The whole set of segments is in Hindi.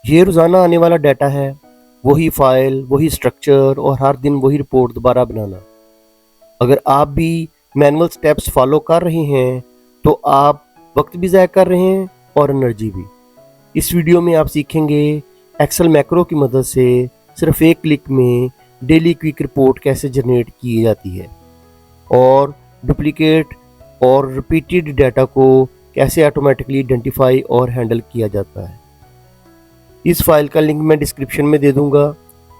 ये रोज़ाना आने वाला डाटा है, वही फाइल, वही स्ट्रक्चर और हर दिन वही रिपोर्ट दोबारा बनाना। अगर आप भी मैनुअल स्टेप्स फॉलो कर रहे हैं तो आप वक्त भी ज़ाया कर रहे हैं और एनर्जी भी। इस वीडियो में आप सीखेंगे एक्सेल मैक्रो की मदद से सिर्फ एक क्लिक में डेली क्विक रिपोर्ट कैसे जनरेट की जाती है और डुप्लीकेट और रिपीटेड डाटा को कैसे ऑटोमेटिकली आइडेंटिफाई और हैंडल किया जाता है। इस फाइल का लिंक मैं डिस्क्रिप्शन में दे दूंगा।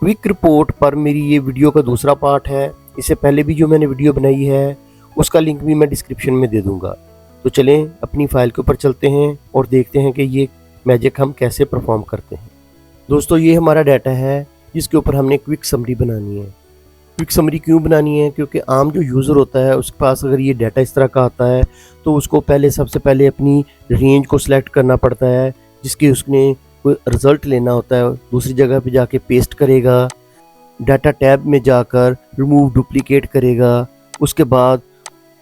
क्विक रिपोर्ट पर मेरी ये वीडियो का दूसरा पार्ट है। इससे पहले भी जो मैंने वीडियो बनाई है उसका लिंक भी मैं डिस्क्रिप्शन में दे दूंगा। तो चलें अपनी फाइल के ऊपर चलते हैं और देखते हैं कि ये मैजिक हम कैसे परफॉर्म करते हैं। दोस्तों, ये हमारा डाटा है जिसके ऊपर हमने क्विक समरी बनानी है। क्विक समरी क्यों बनानी है? क्योंकि आम जो यूज़र होता है उसके पास अगर ये डाटा इस तरह का आता है तो उसको सबसे पहले अपनी रेंज को सिलेक्ट करना पड़ता है जिसकी उसने कोई रिज़ल्ट लेना होता है। दूसरी जगह पे जाके पेस्ट करेगा, डाटा टैब में जाकर रिमूव डुप्लीकेट करेगा, उसके बाद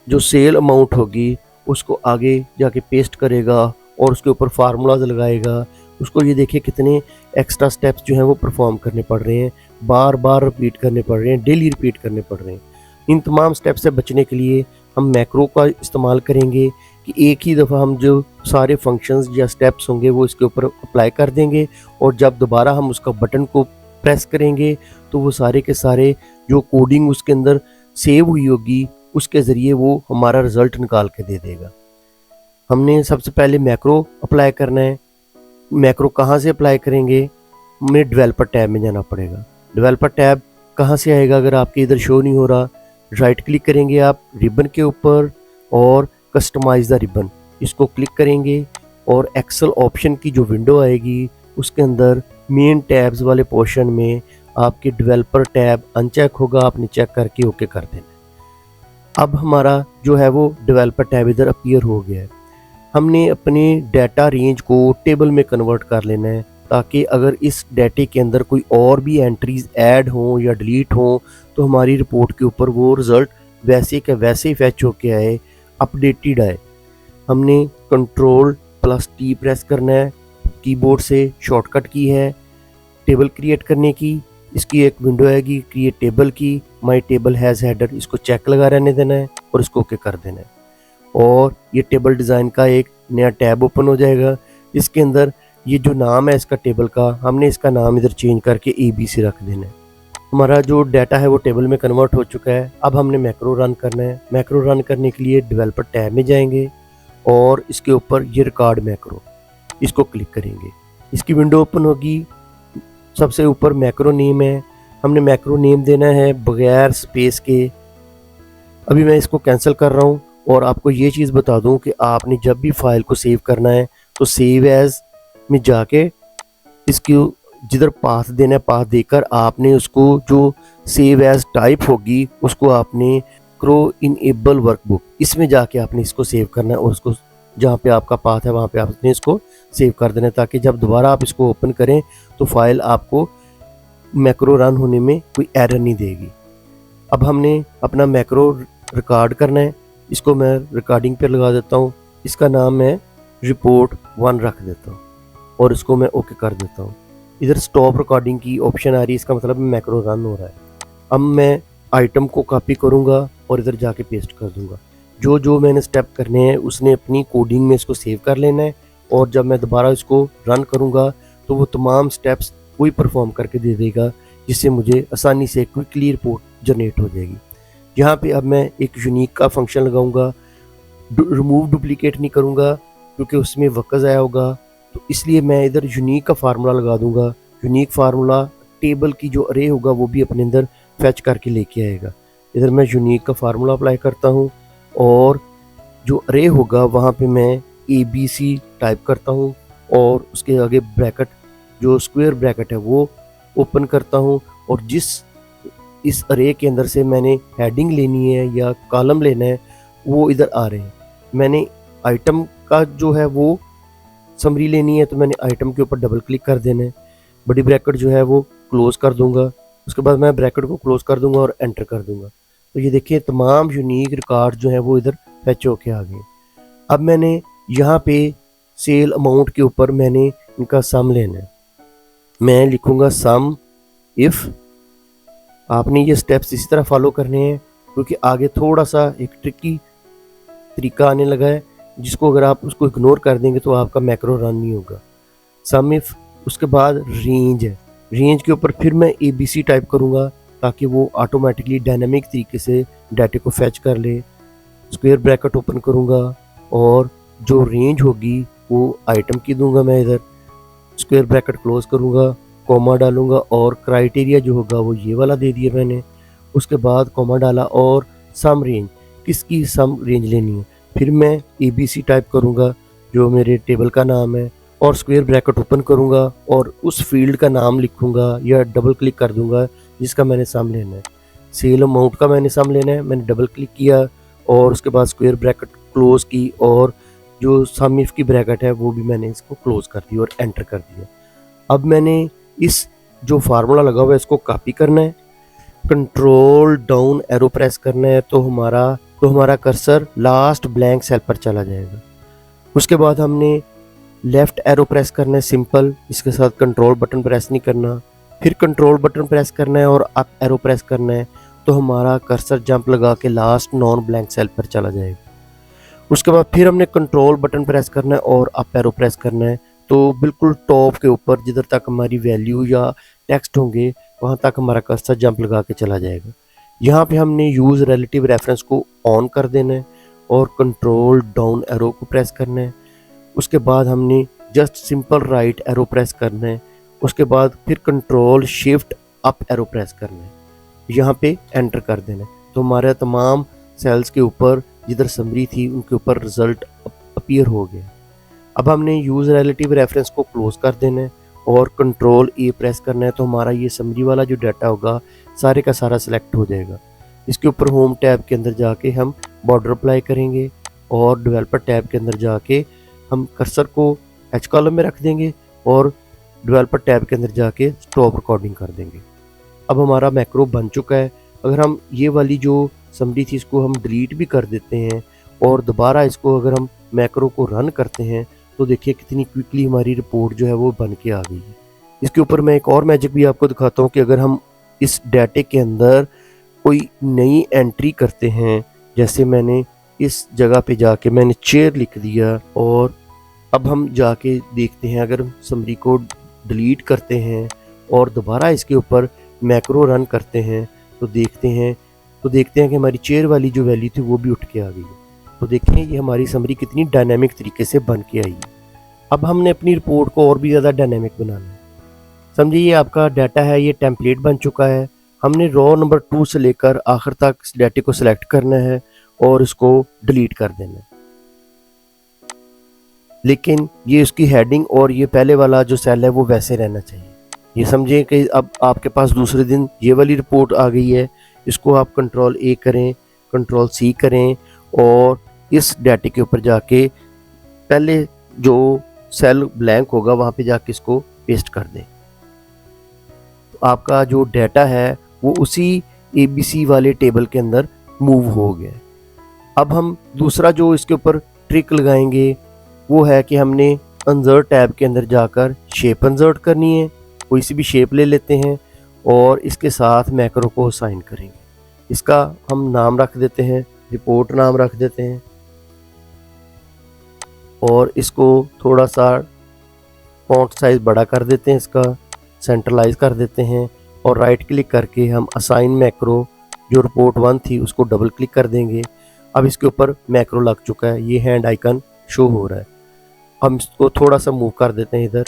जो सेल अमाउंट होगी उसको आगे जाके पेस्ट करेगा और उसके ऊपर फार्मूलाज लगाएगा। उसको ये देखिए कितने एक्स्ट्रा स्टेप्स जो हैं वो परफॉर्म करने पड़ रहे हैं, बार बार रिपीट करने पड़ रहे हैं, डेली रिपीट करने पड़ रहे हैं। इन तमाम स्टेप से बचने के लिए हम मैक्रो का इस्तेमाल करेंगे कि एक ही दफ़ा हम जो सारे फंक्शंस या स्टेप्स होंगे वो इसके ऊपर अप्लाई कर देंगे और जब दोबारा हम उसका बटन को प्रेस करेंगे तो वो सारे के सारे जो कोडिंग उसके अंदर सेव हुई होगी उसके ज़रिए वो हमारा रिज़ल्ट निकाल के दे देगा। हमने सबसे पहले मैक्रो अप्लाई करना है। मैक्रो कहाँ से अप्लाई करेंगे? हमें डेवलपर टैब में जाना पड़ेगा। डेवलपर टैब कहाँ से आएगा? अगर आपके इधर शो नहीं हो रहा, राइट क्लिक करेंगे आप रिबन के ऊपर और कस्टमाइज द रिबन, इसको क्लिक करेंगे और एक्सेल ऑप्शन की जो विंडो आएगी उसके अंदर मेन टैब्स वाले पोर्शन में आपके डेवलपर टैब अनचेक होगा, आपने चेक करके ओके कर देना। अब हमारा जो है वो डेवलपर टैब इधर अपीयर हो गया है। हमने अपने डाटा रेंज को टेबल में कन्वर्ट कर लेना है ताकि अगर इस डाटे के अंदर कोई और भी एंट्रीज ऐड हों या डिलीट हों तो हमारी रिपोर्ट के ऊपर वो रिज़ल्ट वैसे का वैसे ही फैच होके आए, अपडेटेड आए। हमने Ctrl+T प्रेस करना है, कीबोर्ड से शॉर्टकट की है टेबल क्रिएट करने की। इसकी एक विंडो आएगी क्रिएट टेबल की, माई टेबल हैज़ हेडर, इसको चेक लगा रहने देना है और इसको ओके कर देना है और ये टेबल डिज़ाइन का एक नया टैब ओपन हो जाएगा जिसके अंदर ये जो नाम है इसका टेबल का, हमने इसका नाम इधर चेंज करके ABC रख देना है। हमारा जो डाटा है वो टेबल में कन्वर्ट हो चुका है। अब हमने मैक्रो रन करना है। मैक्रो रन करने के लिए डेवलपर टैब में जाएंगे और इसके ऊपर ये रिकॉर्ड मैक्रो, इसको क्लिक करेंगे, इसकी विंडो ओपन होगी। सबसे ऊपर मैक्रो नेम है, हमने मैक्रो नेम देना है बगैर स्पेस के। अभी मैं इसको कैंसिल कर रहा हूँ और आपको ये चीज़ बता दूँ कि आपने जब भी फाइल को सेव करना है तो सेव एज़ में जाके इसकी जिधर पाथ देना है पाथ देकर आपने उसको जो सेव एज टाइप होगी उसको आपने क्रो इनेबल वर्कबुक इसमें जाके आपने इसको सेव करना है और उसको जहाँ पे आपका पाथ है वहाँ पे आपने इसको सेव कर देना है ताकि जब दोबारा आप इसको ओपन करें तो फाइल आपको मैक्रो रन होने में कोई एरर नहीं देगी। अब हमने अपना मैक्रो रिकॉर्ड करना है, इसको मैं रिकॉर्डिंग पे लगा देता हूँ, इसका नाम मैं रिपोर्ट 1 रख देता हूँ और इसको मैं ओके कर देता हूँ। इधर स्टॉप रिकॉर्डिंग की ऑप्शन आ रही है, इसका मतलब मैक्रो रन हो रहा है। अब मैं आइटम को कॉपी करूँगा और इधर जाके पेस्ट कर दूँगा। जो जो मैंने स्टेप करने हैं उसने अपनी कोडिंग में इसको सेव कर लेना है और जब मैं दोबारा इसको रन करूँगा तो वो तमाम स्टेप्स वही परफॉर्म करके दे देगा जिससे मुझे आसानी से क्विकली रिपोर्ट जनरेट हो जाएगी। यहाँ पे अब मैं एक यूनिक का फंक्शन लगाऊंगा, रिमूव डुप्लीकेट नहीं करूँगा क्योंकि उसमें वक्त ज़ाया होगा, तो इसलिए मैं इधर यूनिक का फार्मूला लगा दूंगा। यूनिक फार्मूला टेबल की जो अरे होगा वो भी अपने अंदर फैच करके लेके आएगा। इधर मैं यूनिक का फार्मूला अप्लाई करता हूँ और जो अरे होगा वहाँ पे मैं ABC टाइप करता हूँ और उसके आगे ब्रैकेट जो स्क्वायर ब्रैकेट है वो ओपन करता हूँ और जिस इस अरे के अंदर से मैंने हेडिंग लेनी है या कॉलम लेना है वो इधर आ रहे हैं। मैंने आइटम का जो है वो समरी लेनी है तो मैंने आइटम के ऊपर डबल क्लिक कर देना है, बड़ी ब्रैकेट जो है वो क्लोज कर दूंगा, उसके बाद मैं ब्रैकेट को क्लोज कर दूंगा और एंटर कर दूंगा। तो ये देखिए तमाम यूनिक रिकॉर्ड जो है वो इधर फैच होके आ गए। अब मैंने यहाँ पे सेल अमाउंट के ऊपर मैंने इनका सम लेना है। मैं लिखूँगा सम इफ़। आपने ये स्टेप्स इसी तरह फॉलो करने हैं, क्योंकि आगे थोड़ा सा एक ट्रिकी तरीका आने लगा है, जिसको अगर आप उसको इग्नोर कर देंगे तो आपका मैक्रो रन नहीं होगा। सम इफ़, उसके बाद रेंज है। रेंज के ऊपर फिर मैं ABC टाइप करूँगा ताकि वो ऑटोमेटिकली डायनामिक तरीके से डाटे को फैच कर ले। स्क्वायर ब्रैकेट ओपन करूँगा और जो रेंज होगी वो आइटम की दूंगा मैं इधर। स्क्वायर ब्रैकेट क्लोज करूँगा, कॉमा डालूंगा और क्राइटेरिया जो होगा वो ये वाला दे दिया मैंने। उसके बाद कॉमा डाला और सम रेंज, किसकी सम रेंज लेनी है। फिर मैं ABC टाइप करूँगा जो मेरे टेबल का नाम है और स्क्वायर ब्रैकेट ओपन करूँगा और उस फील्ड का नाम लिखूँगा या डबल क्लिक कर दूँगा जिसका मैंने सम लेना है। सेल अमाउंट का मैंने सम लेना है, मैंने डबल क्लिक किया और उसके बाद स्क्वायर ब्रैकेट क्लोज की और जो सम इफ की ब्रैकेट है वो भी मैंने इसको क्लोज कर दी और एंटर कर दिया। अब मैंने इस जो फार्मूला लगा हुआ है इसको कॉपी करना है, कंट्रोल डाउन एरो प्रेस करना है तो हमारा कर्सर लास्ट ब्लैंक सेल पर चला जाएगा। उसके बाद हमने लेफ्ट एरो प्रेस करना है सिंपल, इसके साथ कंट्रोल बटन प्रेस नहीं करना। फिर कंट्रोल बटन प्रेस करना है और अप एरो प्रेस करना है तो हमारा कर्सर जंप लगा के लास्ट नॉन ब्लैंक सेल पर चला जाएगा। उसके बाद फिर हमने कंट्रोल बटन प्रेस करना है और अप एरो प्रेस करना है तो बिल्कुल टॉप के ऊपर जिधर तक हमारी वैल्यू या टेक्स्ट होंगे वहाँ तक हमारा कर्सर जंप लगा के चला जाएगा। यहाँ पे हमने यूज़ रिलेटिव रेफरेंस को ऑन कर देना है और कंट्रोल डाउन एरो को प्रेस करना है। उसके बाद हमने just simple right arrow press करना है। उसके बाद फिर control shift up arrow press करना है, यहाँ पे एंटर कर देना है तो हमारे तमाम सेल्स के ऊपर जिधर समरी थी उनके ऊपर रिजल्ट अपीयर हो गया। अब हमने यूज़ रिलेटिव रेफरेंस को क्लोज कर देना है और कंट्रोल A प्रेस करना है तो हमारा ये समरी वाला जो डाटा होगा सारे का सारा सिलेक्ट हो जाएगा। इसके ऊपर होम टैब के अंदर जाके हम बॉर्डर अप्लाई करेंगे और डेवलपर टैब के अंदर जाके हम कर्सर को H कॉलम में रख देंगे और डेवलपर टैब के अंदर जाके स्टॉप रिकॉर्डिंग कर देंगे। अब हमारा मैक्रो बन चुका है। अगर हम ये वाली जो समरी थी इसको हम डिलीट भी कर देते हैं और दोबारा इसको अगर हम मैक्रो को रन करते हैं तो देखिए कितनी क्विकली हमारी रिपोर्ट जो है वो बन के आ गई है। इसके ऊपर मैं एक और मैजिक भी आपको दिखाता हूँ कि अगर हम इस डाटे के अंदर कोई नई एंट्री करते हैं, जैसे मैंने इस जगह पे जाके मैंने चेयर लिख दिया और अब हम जाके देखते हैं अगर समरी को डिलीट करते हैं और दोबारा इसके ऊपर मैक्रो रन करते हैं तो देखते हैं कि हमारी चेयर वाली जो वैल्यू थी वो भी उठ के आ गई है। तो देखें ये हमारी समरी कितनी डायनामिक तरीके से बन के आई है। अब हमने अपनी रिपोर्ट को और भी ज़्यादा डायनामिक बनाना है। समझिए ये आपका डाटा है, ये टेम्पलेट बन चुका है। हमने रो नंबर 2 से लेकर आखिर तक इस डाटे को सिलेक्ट करना है और इसको डिलीट कर देना है। लेकिन ये उसकी हेडिंग और ये पहले वाला जो सेल है वो वैसे रहना चाहिए। ये समझें कि अब आपके पास दूसरे दिन ये वाली रिपोर्ट आ गई है, इसको आप कंट्रोल A करें, कंट्रोल C करें और इस डाटे के ऊपर जाके पहले जो सेल ब्लैंक होगा वहाँ पे जाके इसको पेस्ट कर दें तो आपका जो डाटा है वो उसी ABC वाले टेबल के अंदर मूव हो गया। अब हम दूसरा जो इसके ऊपर ट्रिक लगाएंगे वो है कि हमने इंसर्ट टैब के अंदर जाकर शेप इंसर्ट करनी है। कोई सी भी शेप ले लेते हैं और इसके साथ मैक्रो को असाइन करेंगे। इसका हम नाम रख देते हैं, रिपोर्ट नाम रख देते हैं और इसको थोड़ा सा फॉन्ट साइज बड़ा कर देते हैं, इसका सेंट्रलाइज कर देते हैं और राइट क्लिक करके हम असाइन मैक्रो जो रिपोर्ट 1 थी उसको डबल क्लिक कर देंगे। अब इसके ऊपर मैक्रो लग चुका है, ये हैंड आइकन शो हो रहा है। हम इसको थोड़ा सा मूव कर देते हैं इधर।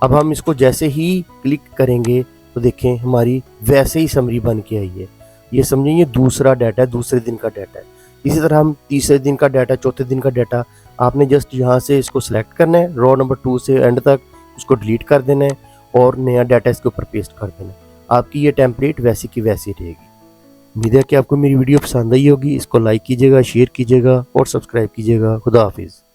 अब हम इसको जैसे ही क्लिक करेंगे तो देखें हमारी वैसे ही समरी बन के आई है। ये समझिए ये दूसरा डाटा है, दूसरे दिन का डाटा है। इसी तरह हम तीसरे दिन का डाटा, चौथे दिन का डाटा, आपने जस्ट यहाँ से इसको सिलेक्ट करना है, रो नंबर 2 से एंड तक उसको डिलीट कर देना है और नया डाटा इसके ऊपर पेस्ट कर देना है। आपकी ये टेम्पलेट वैसी की वैसी रहेगी। उम्मीद है कि आपको मेरी वीडियो पसंद आई होगी। इसको लाइक कीजिएगा, शेयर कीजिएगा और सब्सक्राइब कीजिएगा। खुदा हाफिज़।